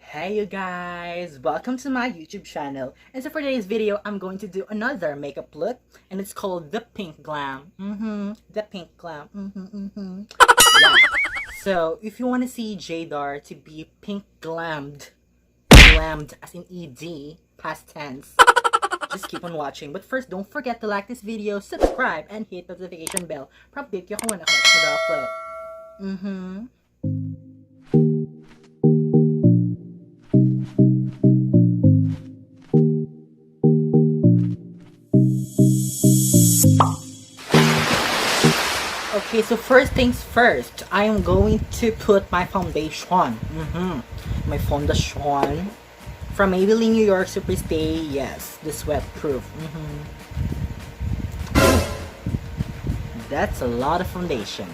Hey you guys, welcome to my YouTube channel. And so for today's video, I'm going to do another makeup look, and it's called the Pink Glam. The Pink Glam. Yeah. So if you want to see Darr to be pink glammed as in ED, past tense, just keep on watching. But first, don't forget to like this video, subscribe, and hit the notification bell para update you kung when ako mag-upload. Okay, so first things first, I am going to put my foundation. My foundation from Maybelline New York Superstay. Yes, the sweat proof. That's a lot of foundation.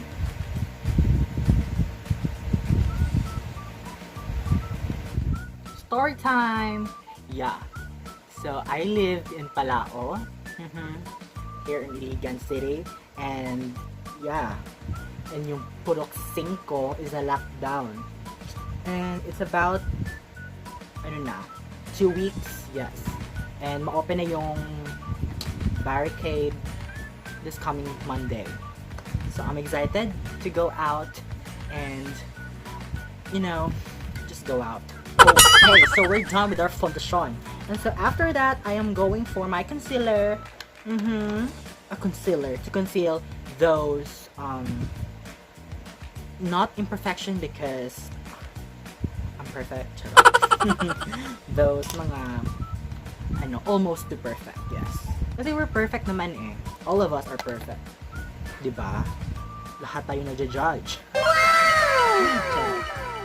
Story time. Yeah. So I live in Palao, here in Iligan City, and yeah, and yung Purok 5 is a lockdown, and it's about 2 weeks, yes, and ma-open na yung barricade this coming Monday. So I'm excited to go out and just go out. Okay, so we're done with our foundation, and so after that I am going for my concealer. A concealer to conceal those not imperfection because I'm perfect. Those mga almost to perfect, yes. Kasi we're perfect naman eh. All of us are perfect. 'Di ba? Lahat tayo nagja-judge.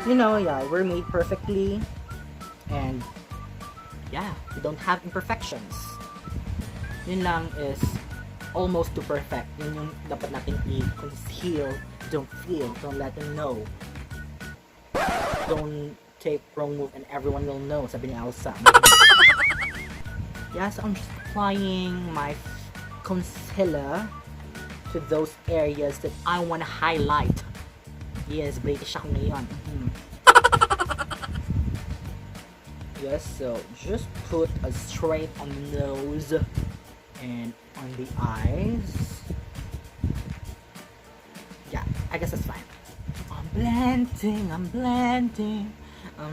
Yeah, we're made perfectly, and yeah, we don't have imperfections. Yun lang is almost to perfect. Yun yung dapat natin i-conceal. Don't feel. Don't let them know. Don't take wrong move and everyone will know. Sabi ni Elsa. Yeah, so I'm just applying my concealer to those areas that I want to highlight. Yes, British ako ngayon. Yes, so just put a straight on the nose and on the eyes. Yeah, I guess that's fine. I'm blending. Have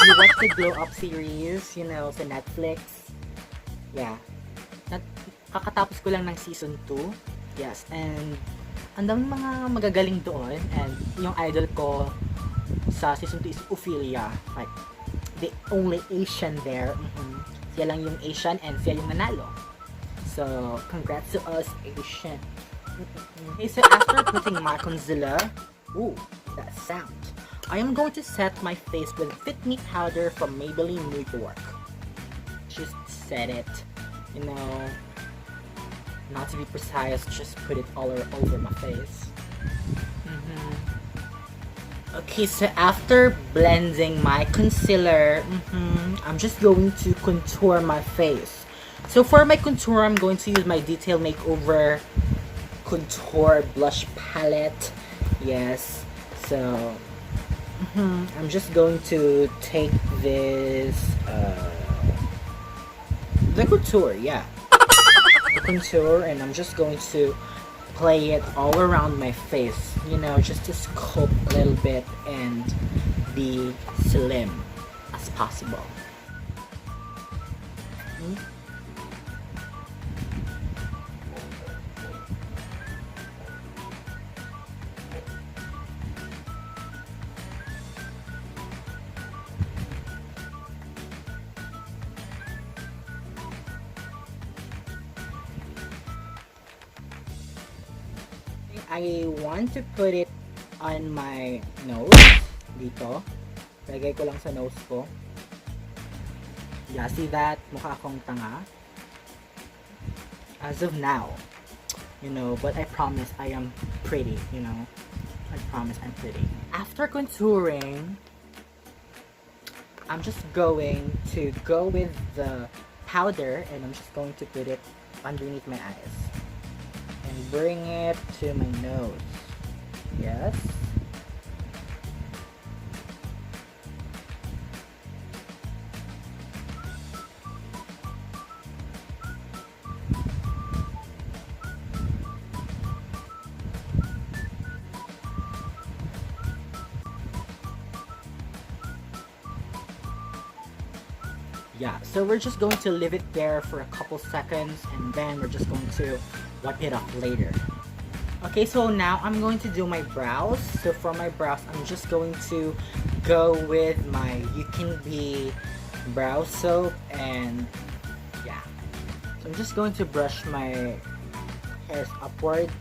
you watched the Glow Up series, sa Netflix? Yeah. Kakatapos ko lang ng season 2. Yes, and ang daming mga magagaling doon, and yung idol ko sa season 2 is Ophelia, like the only Asian there. Siya lang yung Asian and siya yung nanalo, so congrats to us Asian. Okay, so after putting my concealer, ooh, that sound, I am going to set my face with Fit Me powder from Maybelline New York. Just set it, not to be precise, just put it all over my face. Okay, so after blending my concealer, I'm just going to contour my face. So for my contour, I'm going to use my Detail Makeover Contour Blush Palette. Yes, so I'm just going to take this, the contour, yeah. Contour, and I'm just going to play it all around my face, just to sculpt a little bit and be slim as possible. I want to put it on my nose, dito. Lagay ko lang sa nose ko. Yeah, see that? Mukha akong tanga. As of now. But I promise I am pretty, I promise I'm pretty. After contouring, I'm just going to go with the powder, and I'm just going to put it underneath my eyes. and bring it to my nose. Yes. Yeah, so we're just going to leave it there for a couple seconds and then we're just going to wipe it off later. Okay, so now I'm going to do my brows. So for my brows, I'm just going to go with my You Can Be brow soap, and yeah. So I'm just going to brush my hairs upward.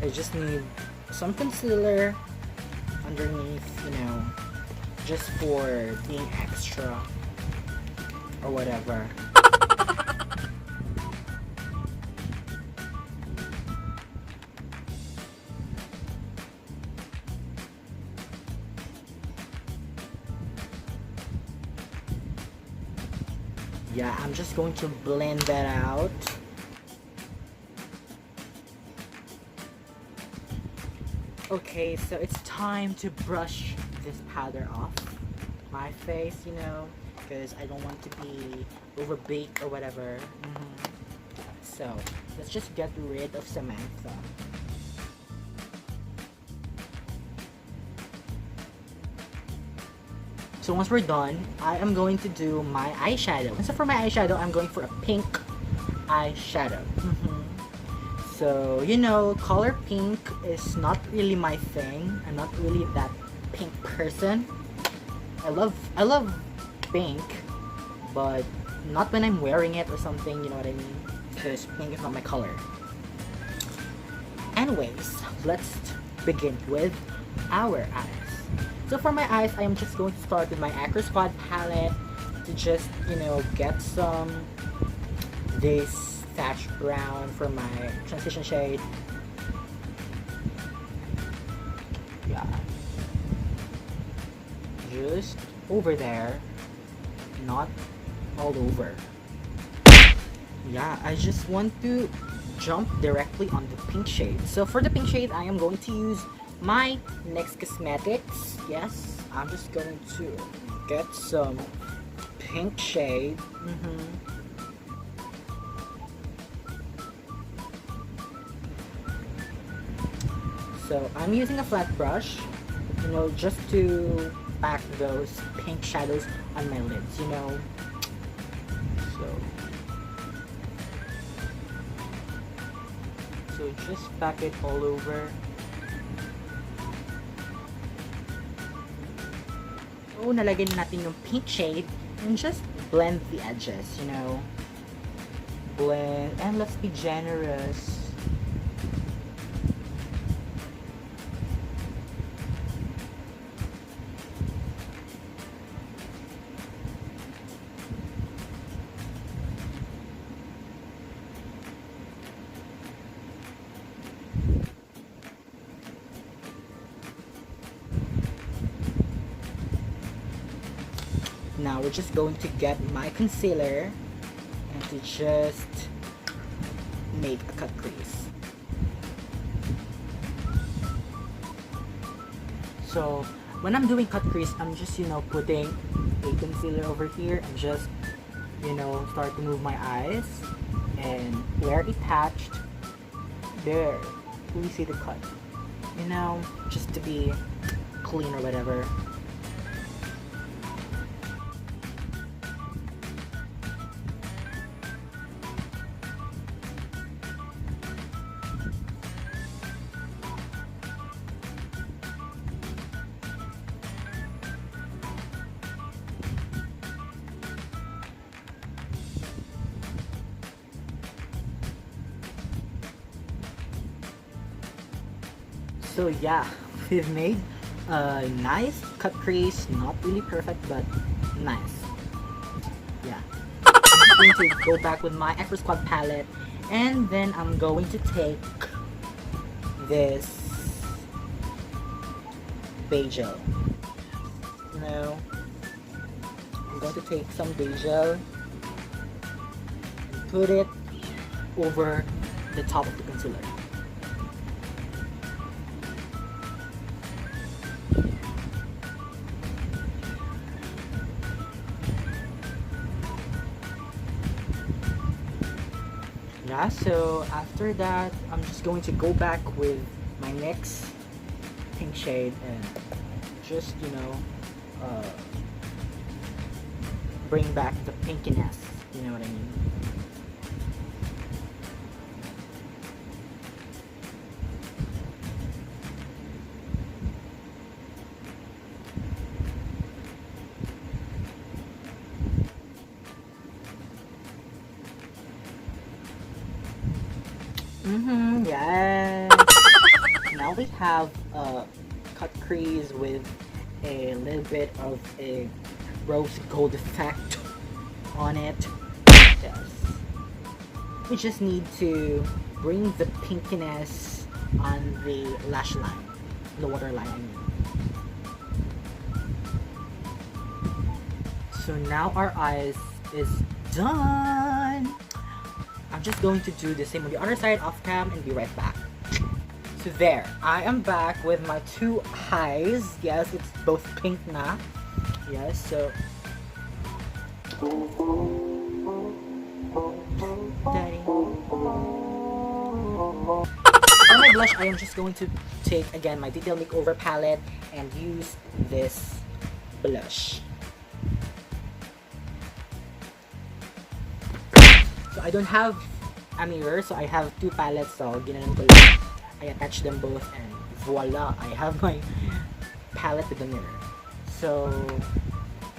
I just need some concealer underneath, you know, just for being extra or whatever. Yeah, I'm just going to blend that out. Okay, so it's time to brush this powder off my face, you know, because I don't want to be overbaked or whatever. So let's just get rid of Samantha. So once we're done, I am going to do my eyeshadow. And so for my eyeshadow, I'm going for a pink eyeshadow. So, you know, color pink is not really my thing. I'm not really that pink person. I love pink, but not when I'm wearing it or something, you know what I mean? Because pink is not my color. Anyways, let's begin with our eyes. So for my eyes, I am just going to start with my Acro Squad palette to just, you know, get some this thatch brown for my transition shade. Yeah, just over there, not all over. Yeah, I just want to jump directly on the pink shade. So for the pink shade, I am going to use my NYX Cosmetics. Yes, I'm just going to get some pink shade. So I'm using a flat brush, you know, just to pack those pink shadows on my lids, you know. So just pack it all over. So nalagay na natin yung pink shade and just blend the edges, you know. Blend, and let's be generous. Now we're just going to get my concealer and to just make a cut crease. So when I'm doing cut crease, I'm just, you know, putting a concealer over here and just, you know, start to move my eyes, and where it attached, there, we see the cut, you know, just to be clean or whatever. So yeah, we've made a nice cut crease, not really perfect but nice. Yeah, I'm going to go back with my Extra Squad palette, and then I'm going to take this Beijel. Now, I'm going to take some Beijel and put it over the top of the concealer. Yeah, so after that, I'm just going to go back with my next pink shade and just, you know, bring back the pinkiness, you know what I mean? Yes. Now we have a cut crease with a little bit of a rose gold effect on it. Yes. We just need to bring the pinkiness on the lash line, the waterline, I mean. So now our eyes is done. I'm just going to do the same on the other side off cam and be right back. So there, I am back with my two eyes. Yes, it's both pink na. Yes, so Daddy. For my blush, I am just going to take again my Detail Makeover palette and use this blush. So I don't have a mirror, so I have two palettes, so ginanon ko lang. I attach them both and voila, I have my palette with the mirror. So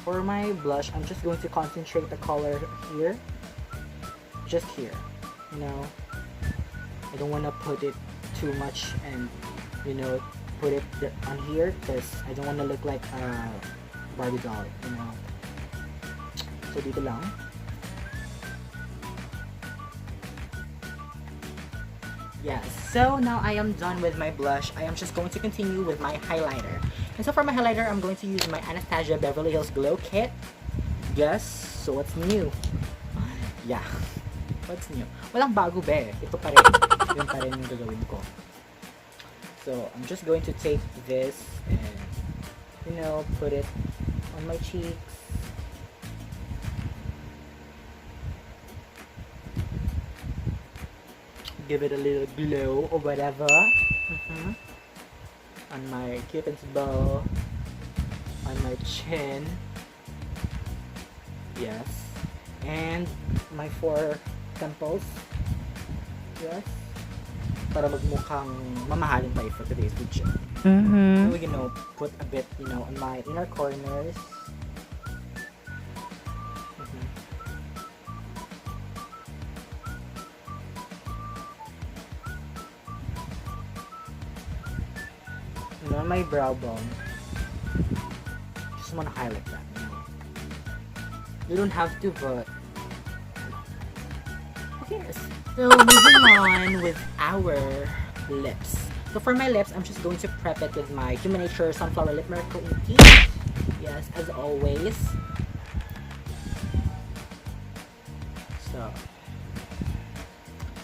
for my blush, I'm just going to concentrate the color here, just here, you know. I don't want to put it too much and, you know, put it on here because I don't want to look like a Barbie doll, you know. So dito lang. Yes, so now I am done with my blush. I am just going to continue with my highlighter. And so for my highlighter, I'm going to use my Anastasia Beverly Hills Glow Kit. Yes, so what's new? Yeah, what's new? Walang bago be. Ito pa rin. Yun pa rin yung gagawin ko. So I'm just going to take this and, you know, put it on my cheeks. Give it a little glow or whatever. On my cupid's bow, on my chin, yes, and my four temples, yes, para magmukhang mamahalin tayo for today's video. So, you know, put a bit, you know, on my inner corners. And on my brow bone, just want to highlight that, you know. You don't have to, but who cares? So moving on with our lips. So for my lips, I'm just going to prep it with my Human Nature Sunflower Lip Miracle Inky. Yes, as always. So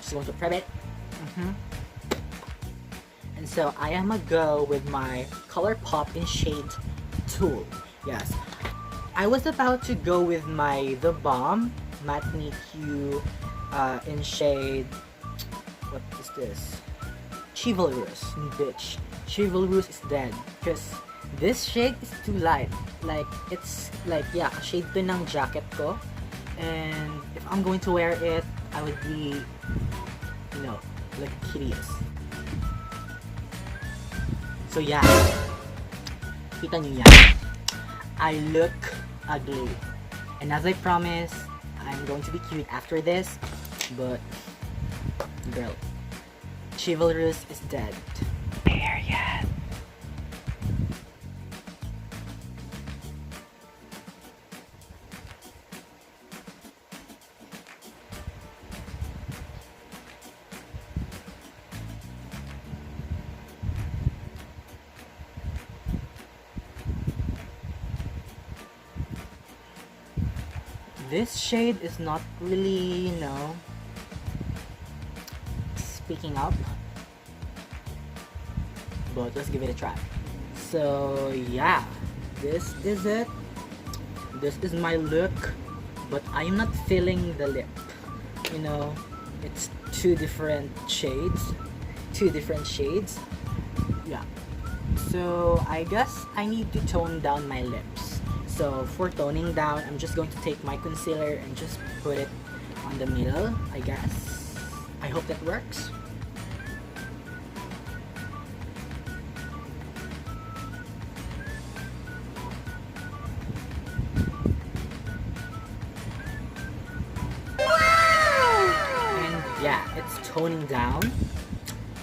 just going to prep it. And so I am gonna go with my ColourPop in Shade tool. Yes, I was about to go with my The Balm Matte Me Hue in shade, what is this? Chivalrous, bitch. Chivalrous is dead because this shade is too light. Like, it's like, yeah, shade to ng jacket ko. And if I'm going to wear it, I would be, you know, like hideous. So yeah, kita nyo yan. I look ugly. And as I promised, I'm going to be cute after this. But, girl, Chivalrous is dead. Period. this shade is not really, speaking up, but let's give it a try. So yeah, this is it. This is my look, but I'm not feeling the lip. It's two different shades. Yeah. So I guess I need to tone down my lips. So for toning down, I'm just going to take my concealer and just put it on the middle, I guess. I hope that works. Yeah, it's toning down,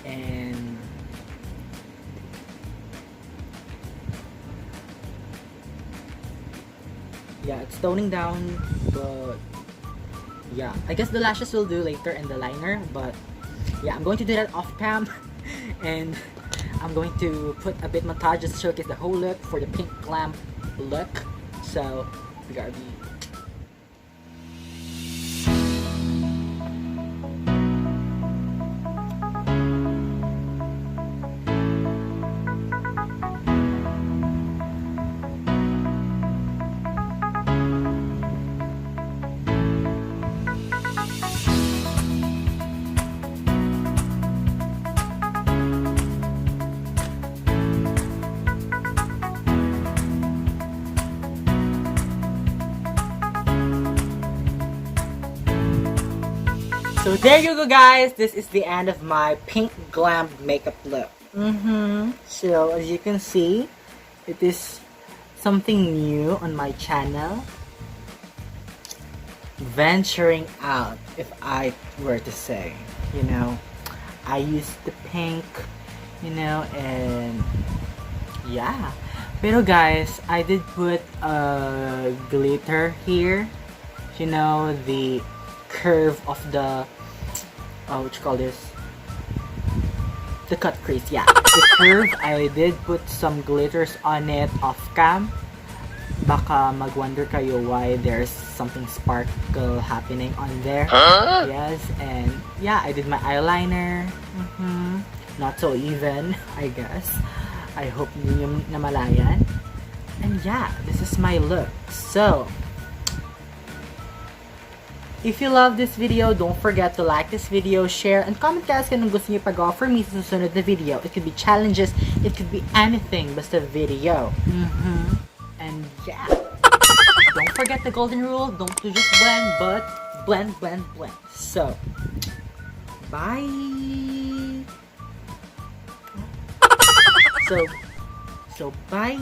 and yeah, it's toning down, but yeah, I guess the lashes will do later and the liner, but yeah, I'm going to do that off cam and I'm going to put a bit montage just to showcase the whole look for the Pink Glam look. So we gotta be So there you go, guys. This is the end of my Pink Glam makeup look. So as you can see, it is something new on my channel. Venturing out, if I were to say. I used the pink, and yeah. Pero guys, I did put a glitter here. The curve of the what you call this, the cut crease. Yeah, the curve. I did put some glitters on it off cam. Baka mag-wonder kayo why there's something sparkle happening on there. Yes, and yeah, I did my eyeliner. Not so even, I guess. I hope niyo namalayan. And yeah, this is my look. So if you love this video, don't forget to like this video, share, and comment guys kung anong gusto niyo pagawa for me sa susunod na video. It could be challenges, it could be anything, basta video. And yeah, don't forget the golden rule, don't do just blend, but blend. So, bye! So bye!